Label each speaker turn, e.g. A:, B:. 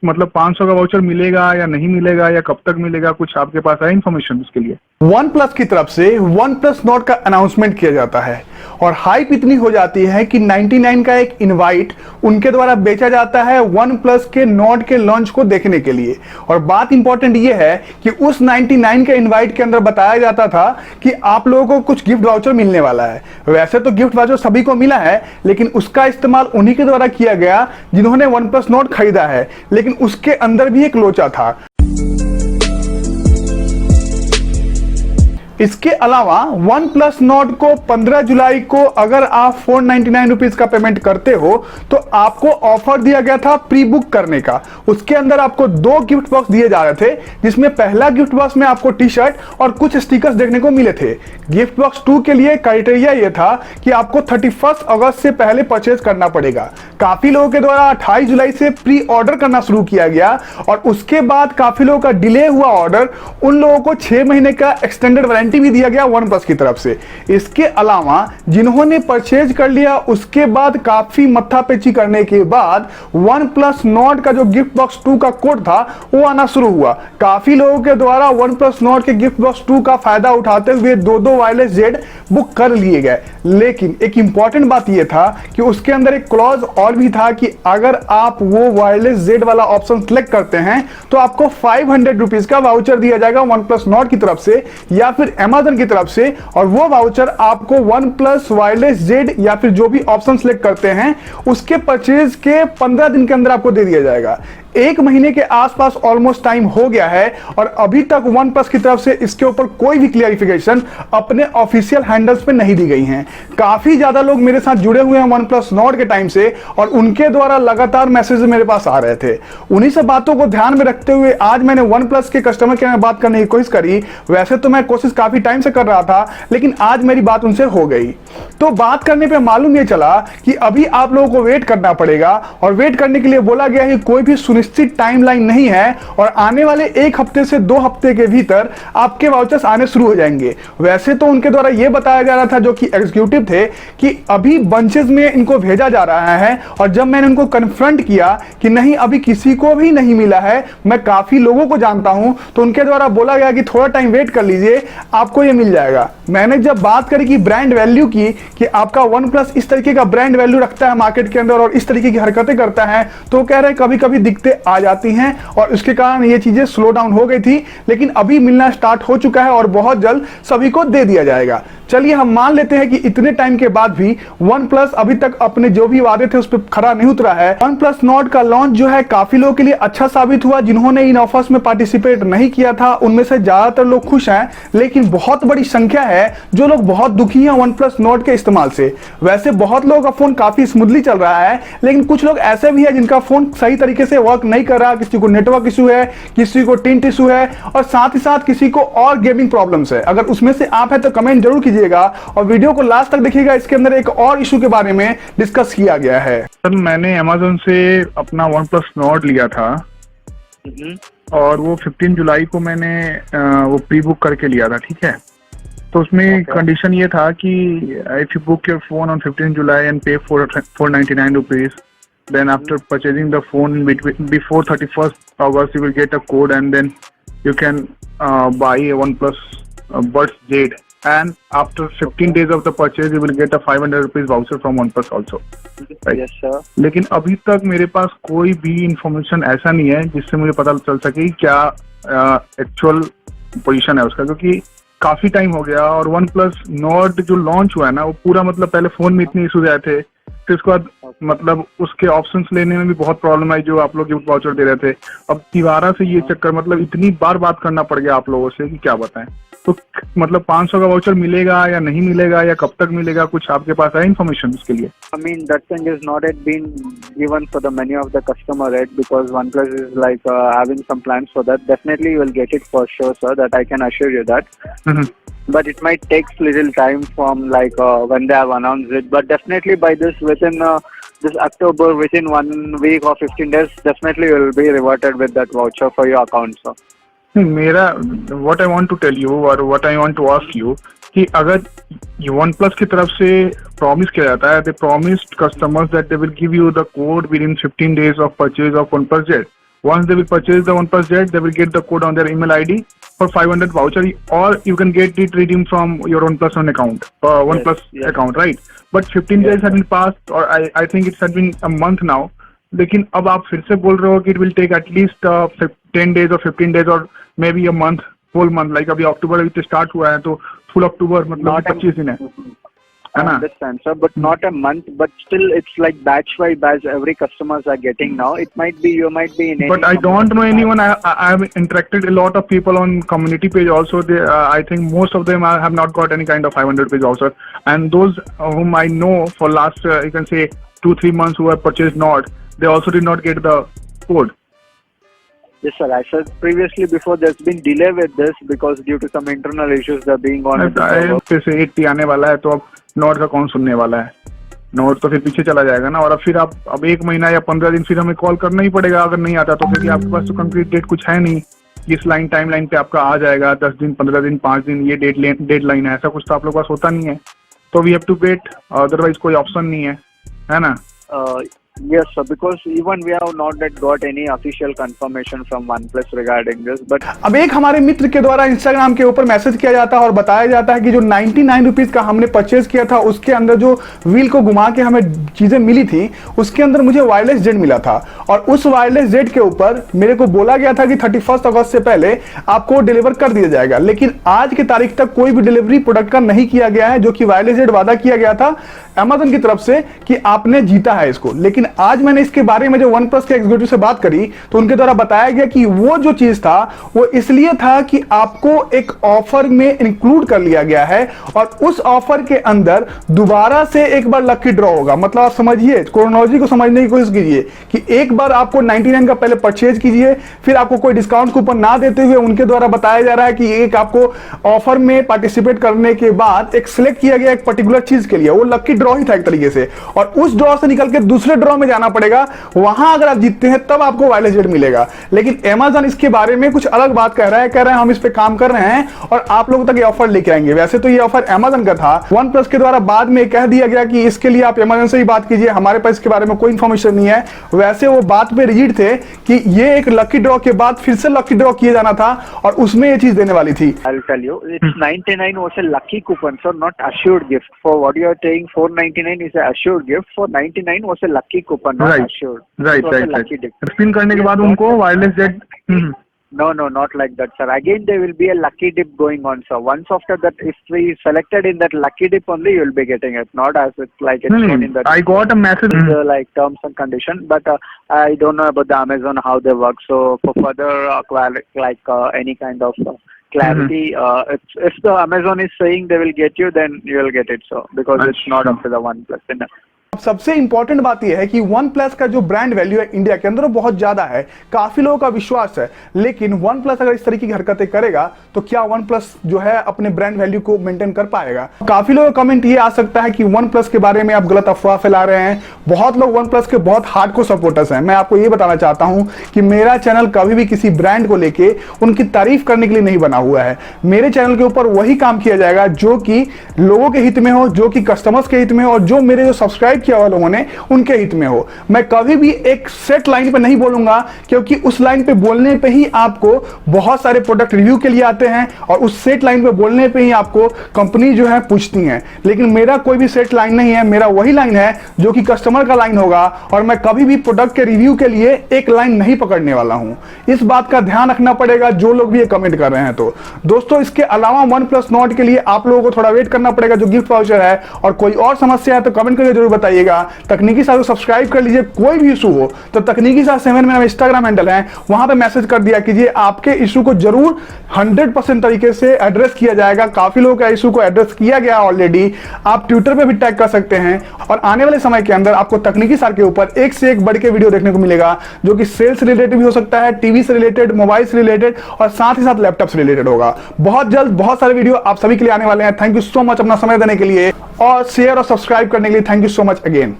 A: मतलब 500 का वाउचर मिलेगा या नहीं मिलेगा या कब तक मिलेगा, कुछ आपके पास है इन्फॉर्मेशन उसके लिए?
B: वन प्लस की तरफ से वन प्लस नॉट का अनाउंसमेंट किया जाता है और हाइप इतनी हो जाती है कि 99 का एक इनवाइट उनके द्वारा बेचा जाता है वन प्लस के नॉट के लॉन्च को देखने के लिए। और बात इंपॉर्टेंट ये है कि उस 99 के इनवाइट के अंदर बताया जाता था कि आप लोगों को कुछ गिफ्ट वाउचर मिलने वाला है। वैसे तो गिफ्ट वाउचर सभी को मिला है, लेकिन उसका इस्तेमाल उन्हीं के द्वारा किया गया जिन्होंने वन प्लस नॉट खरीदा है, लेकिन उसके अंदर भी एक लोचा था। इसके अलावा वन प्लस नॉट को 15 जुलाई को अगर आप 499 रुपीज का पेमेंट करते हो तो आपको ऑफर दिया गया था प्री बुक करने का। उसके अंदर आपको 2 गिफ्ट बॉक्स दिए जा रहे थे, जिसमें पहला गिफ्ट बॉक्स में आपको टी शर्ट और कुछ स्टिकर्स देखने को मिले थे। गिफ्ट बॉक्स 2 के लिए क्राइटेरिया यह था कि आपको 31 अगस्त से पहले परचेज करना पड़ेगा। काफी लोगों के द्वारा 28 जुलाई से प्री ऑर्डर करना शुरू किया गया और उसके बाद काफी लोगों का डिले हुआ ऑर्डर, उन लोगों को 6 महीने का एक्सटेंडेड वारंटी भी दिया गया वन प्लस की तरफ से। इसके अलावा जिन्होंने परचेज कर लिया उसके बाद काफी मत्थापेची करने के बाद वन प्लस नॉट का जो गिफ्ट बॉक्स 2 का कोड था वो आना शुरू हुआ। काफी लोगों के द्वारा वन प्लस नॉट के गिफ्ट बॉक्स 2 का फायदा उठाते हुए 2 वायरलेस जेड बुक कर लिए गए। लेकिन एक इंपॉर्टेंट बात यह था कि उसके अंदर एक क्लॉज और भी था कि अगर आप वो वायरलेस जेड वाला ऑप्शन सिलेक्ट करते हैं तो आपको 500 रुपीज का वाउचर दिया जाएगा वन प्लस नॉट की तरफ से या फिर Amazon की तरफ से, और वो वाउचर आपको वन प्लस वायरलेस जेड या फिर जो भी ऑप्शन सिलेक्ट करते हैं उसके परचेज के 15 दिन के अंदर आपको दे दिया जाएगा। 1 महीने के आसपास ऑलमोस्ट टाइम हो गया है और अभी तक वन प्लस की तरफ से इसके ऊपर कोई भी क्लियरिफिकेशन अपने ऑफिशियल हैंडल्स पे नहीं दी गई हैं। काफी ज्यादा लोग मेरे साथ जुड़े हुए हैं वन प्लस नॉट के टाइम से और उनके द्वारा लगातार मैसेज मेरे पास आ रहे थे। उन्हीं सब बातों को ध्यान में रखते हुए आज मैंने वन प्लस के कस्टमर केयर में बात करने की कोशिश करी। वैसे तो मैं कोशिश काफी टाइम से कर रहा था, लेकिन आज मेरी बात उनसे हो गई। तो बात करने पे मालूम ये चला कि अभी आप लोगों को वेट करना पड़ेगा और वेट करने के लिए बोला गया है। कोई भी सुनिश्चित टाइमलाइन नहीं है और आने वाले 1 हफ्ते से 2 हफ्ते के भीतर आपके वाउचर्स आने शुरू हो जाएंगे। वैसे तो उनके द्वारा यह बताया जा रहा था, जो कि एग्जीक्यूटिव थे, कि अभी बंचेस में इनको भेजा जा रहा है। और जब मैंने उनको कन्फ्रंट किया कि नहीं अभी किसी को भी नहीं मिला है, मैं काफी लोगों को जानता हूं, तो उनके द्वारा बोला गया कि थोड़ा टाइम वेट कर लीजिए, आपको यह मिल जाएगा। मैंने जब बात करी कि ब्रांड वैल्यू की, कि आपका वन प्लस इस तरीके का ब्रांड वैल्यू रखता है मार्केट के अंदर और इस तरीके की हरकतें करता है, तो कह रहे कभी कभी दिक्कतें आ जाती हैं और इसके कारण ये चीजें स्लो डाउन हो गई थी, लेकिन अभी मिलना स्टार्ट हो चुका है और बहुत जल्द सभी को दे दिया जाएगा। चलिए हम मान लेते हैं कि इतने टाइम के बाद भी वन प्लस अभी तक अपने जो भी वादे थे उस पर खरा नहीं उतरा है। वन प्लस नॉट का लॉन्च जो है काफी लोगों के लिए अच्छा साबित हुआ। जिन्होंने इन ऑफर्स में पार्टिसिपेट नहीं किया था उनमें से ज्यादातर लोग खुश हैं, लेकिन बहुत बड़ी संख्या है जो लोग बहुत दुखी हैं वन प्लस नॉट के इस्तेमाल से। वैसे बहुत लोगों का फोन काफी स्मूथली चल रहा है, लेकिन कुछ लोग ऐसे भी है जिनका फोन सही तरीके से वर्क नहीं कर रहा। किसी को नेटवर्क इशू है, किसी को टिंट इशू है और साथ ही साथ किसी को और गेमिंग प्रॉब्लम्स है। अगर उसमें से आप है तो कमेंट जरूर कीजिएगा और वीडियो को लास्ट तक देखिएगा। इसके अंदर एक और इशू के बारे में डिस्कस किया गया है।
A: सर मैंने अमेज़न से अपना वन प्लस नॉट लिया था और वो 15 जुलाई को मैंने वो प्री बुक करके लिया था, ठीक है। तो उसमें कंडीशन ये था कि if you book your phone on 15 July and पे 499 rupees, then after purchasing the phone before 31st August you will get a code and then you can buy a OnePlus Buds Jade, and after 15 days of the purchase you will get a 500 rupees voucher from OnePlus also, right?
C: Yes sir.
A: लेकिन अभी तक मेरे पास कोई भी information ऐसा नहीं है जिससे मुझे पता चल सके क्या एक्चुअल पोजीशन है उसका, क्योंकि काफी टाइम हो गया और OnePlus Nord जो लॉन्च हुआ है ना वो पूरा मतलब पहले फोन में इतने इश्यूज आए थे, फिर उसके बाद मतलब उसके ऑप्शंस लेने में भी बहुत प्रॉब्लम आई जो आप लोग गिफ्ट वाउचर दे रहे थे। अब दोबारा से ये चक्कर, मतलब इतनी बार बात करना पड़ गया आप लोगों से कि क्या बताएं। तो मतलब 500 का वाउचर मिलेगा या नहीं मिलेगा या कब तक मिलेगा, कुछ आपके पास है इन्फॉर्मेशन उसके लिए?
C: I mean that thing is not yet been given for the many of the customer yet, because OnePlus is like having some plans for that. Definitely you will get it for sure sir, that I can assure you that. But it might take little time from like when they have announced it, but definitely by this within this October, within 1 week or 15 days, definitely you will be reverted with that voucher for your account sir.
A: मेरा what I want to tell you और what I want to ask you कि अगर OnePlus की तरफ से promise किया जाता है, they promised customers that they will give you the code within 15 days of purchase of OnePlus Jet, Once they will purchase the OnePlus Z, they will get the code on their email ID for 500 voucher, or you can get it redeemed from your OnePlus One account, OnePlus account, right? But 15 days have been passed, or I think it has been a month now. लेकिन अब आप फिर से बोल रहे हो कि it will take at least 10 days or 15 days or maybe a month, whole month. Like अभी अक्टूबर अभी स्टार्ट हुआ है तो full अक्टूबर मतलब 25 दिन है
C: I understand, sir, but not a month. But still, it's like batch by batch. Every customers are getting now. It might be you might be in.
A: But I don't know anyone. I have interacted a lot of people on community page also. They, I think most of them have not got any kind of 500 page also. And those whom I know for last you can say 2-3 months who have purchased Nord, they also did not get the code.
C: Yes, sir. I said previously before there's been delay with this because due to some internal issues that are being on.
A: फिर से 80 आने वाला है तो अब note का कौन सुनने वाला है? नोट तो फिर पीछे चला जाएगा ना, और अब फिर आप अब 1 महीना या 15 दिन फिर हमें कॉल करना ही पड़ेगा अगर नहीं आता तो। फिर आपके पास तो कंक्रीट डेट कुछ है नहीं, इस लाइन टाइम लाइन पे आपका आ जाएगा 10 दिन 15 दिन 5 दिन ये डेड लाइन है, ऐसा कुछ तो आप लोग पास होता नहीं है। तो we have to wait, otherwise कोई ऑप्शन नहीं है ना?
C: Yes, sir. Because even we have not yet got any official confirmation from OnePlus regarding this. But
B: अब एक हमारे मित्र के द्वारा इंस्टाग्राम के ऊपर मैसेज किया जाता है और बताया जाता है कि जो 99 रुपीज का हमने परचेज किया था उसके अंदर जो व्हील को घुमा के हमें चीजें मिली थी उसके अंदर मुझे वायरलेस जेट मिला था, और उस वायरलेस जेट के ऊपर मेरे को बोला गया था कि 31 अगस्त से पहले आपको डिलीवर कर दिया जाएगा। लेकिन आज की तारीख तक कोई भी डिलीवरी प्रोडक्ट का नहीं किया गया है, जो कि वायरलेस जेट वादा किया गया था अमेजन की तरफ से कि आपने जीता है इसको। लेकिन आज मैंने इसके बारे में जो OnePlus के एग्जीक्यूटिव से बात करी तो उनके द्वारा बताया गया कि वो जो चीज था वो इसलिए था कि आपको एक ऑफर में इंक्लूड कर लिया गया है, और उस ऑफर के अंदर दोबारा से एक बार लकी ड्रॉ होगा। मतलब आप समझिए, क्रोनोलॉजी को समझने की कोशिश कीजिए कि एक बार आपको 99 का पहले परचेज कीजिए, फिर आपको कोई डिस्काउंट कूपन ना देते हुए उनके द्वारा बताया जा रहा है कि एक आपको ऑफर में पार्टिसिपेट करने के बाद एक सिलेक्ट किया गया एक पर्टिकुलर चीज के लिए, वो लकी ड्रॉ ही था एक तरीके से, और उस ड्रॉ से निकल के दूसरे ड्रॉ में जाना पड़ेगा, वहां अगर आप जीतते हैं तब आपको वायरलेस जेट मिलेगा। लेकिन Amazon इसके बारे में कुछ अलग बात कह रहा है हम इस पे काम कर रहे हैं और आप लोगों तक ये ऑफर लेके आएंगे। वैसे तो ये ऑफर Amazon का था, OnePlus के द्वारा बाद में कह दिया गया कि इसके लिए आप Amazon से ही बात कीजिए, हमारे पास इसके बारे में कोई इंफॉर्मेशन नहीं है। वैसे वो बात पे रिजिड थे कि ये एक लकी ड्रॉ के बाद फिर से लकी ड्रॉ किया जाना था और उसमें ये चीज देने वाली थी।
C: I'll tell you, it's 99 was a lucky coupon, so not assured gift. For what you are saying, 499 is a assured gift. 499 was a lucky coupon, not assured.
A: Right. Spin करने के बाद उनको wireless jet
C: No, not like that, sir. Again, there will be a lucky dip going on, sir. Once after that, if we selected in that lucky dip only, you will be getting it. Not as it's like it's shown in that.
A: I got a message.
C: Like terms and condition, but I don't know about the Amazon how they work. So for further any kind of clarity, if the Amazon is saying they will get you, then you will get it. So because it's not up to the OnePlus.
B: अब सबसे important बात यह है कि OnePlus का जो brand value है India के अंदर वो बहुत ज्यादा है, काफी लोगों का विश्वास है। लेकिन OnePlus अगर इस तरीके की हरकतें करेगा तो क्या OnePlus जो है अपने ब्रांड वैल्यू को मेंटेन कर पाएगा? काफी लोगों का कमेंट ये आ सकता है कि OnePlus के बारे में आप गलत अफवाह फैला रहे हैं। बहुत लोग OnePlus के बहुत हार्डकोर सपोर्टर्स हैं। मैं आपको ये बताना चाहता हूं कि मेरा चैनल कभी भी किसी ब्रांड को लेके उनकी तारीफ करने के लिए नहीं बना हुआ है। मेरे चैनल के ऊपर वही काम किया जाएगा जो कि लोगों के हित में हो, जो कि कस्टमर्स के हित में हो, और जो मेरे जो सब्सक्राइब किया हुआ लोगों ने उनके हित में हो। मैं कभी भी एक सेट लाइन पे नहीं बोलूंगा, क्योंकि उस लाइन पे बोलने पे ही आपको बहुत सारे प्रोडक्ट रिव्यू के लिए आते हैं और उस सेट लाइन पे बोलने पे ही आपको कंपनी जो है पूछती है। लेकिन मेरा कोई भी सेट लाइन नहीं है, मेरा वही लाइन है जो कि कस्टमर का लाइन होगा, और मैं कभी भी प्रोडक्ट के रिव्यू के लिए एक लाइन नहीं पकड़ने वाला हूं। इस बात का ध्यान रखना पड़ेगा जो लोग भी ये कमेंट कर रहे हैं। तो दोस्तों, इसके अलावा OnePlus Nord के लिए आप लोगों को थोड़ा वेट करना पड़ेगा जो गिफ्ट वाउचर है, और कोई और समस्या है तो कमेंट करके जरूर बताइएगा। तकनीकी साथ सब्सक्राइब कर लीजिए। कोई भी इशू हो तो तकनीकी साथ 7 मेरा इंस्टाग्राम हैंडल है, वहां पे मैसेज कर दिया कीजिए। आपके इशू को जरूर 100% तरीके से एड्रेस किया जाएगा। काफी लोगों का इशू को एड्रेस किया गया ऑलरेडी। आप ट्विटर पे भी टैग कर सकते हैं, और आने वाले समय के अंदर आपको तकनीकी साथ के ऊपर एक से एक बढ़ के वीडियो देखने को मिलेगा, जो कि सेल्स रिलेटेड भी हो सकता है, टीवी से रिलेटेड, मोबाइल से रिलेटेड, और साथ ही साथ लैपटॉप से रिलेटेड होगा। बहुत जल्द बहुत सारे वीडियो आप सभी के लिए आने वाले हैं। थैंक यू सो मच अपना समय देने के लिए, और शेयर और सब्सक्राइब करने के लिए thank you so much again.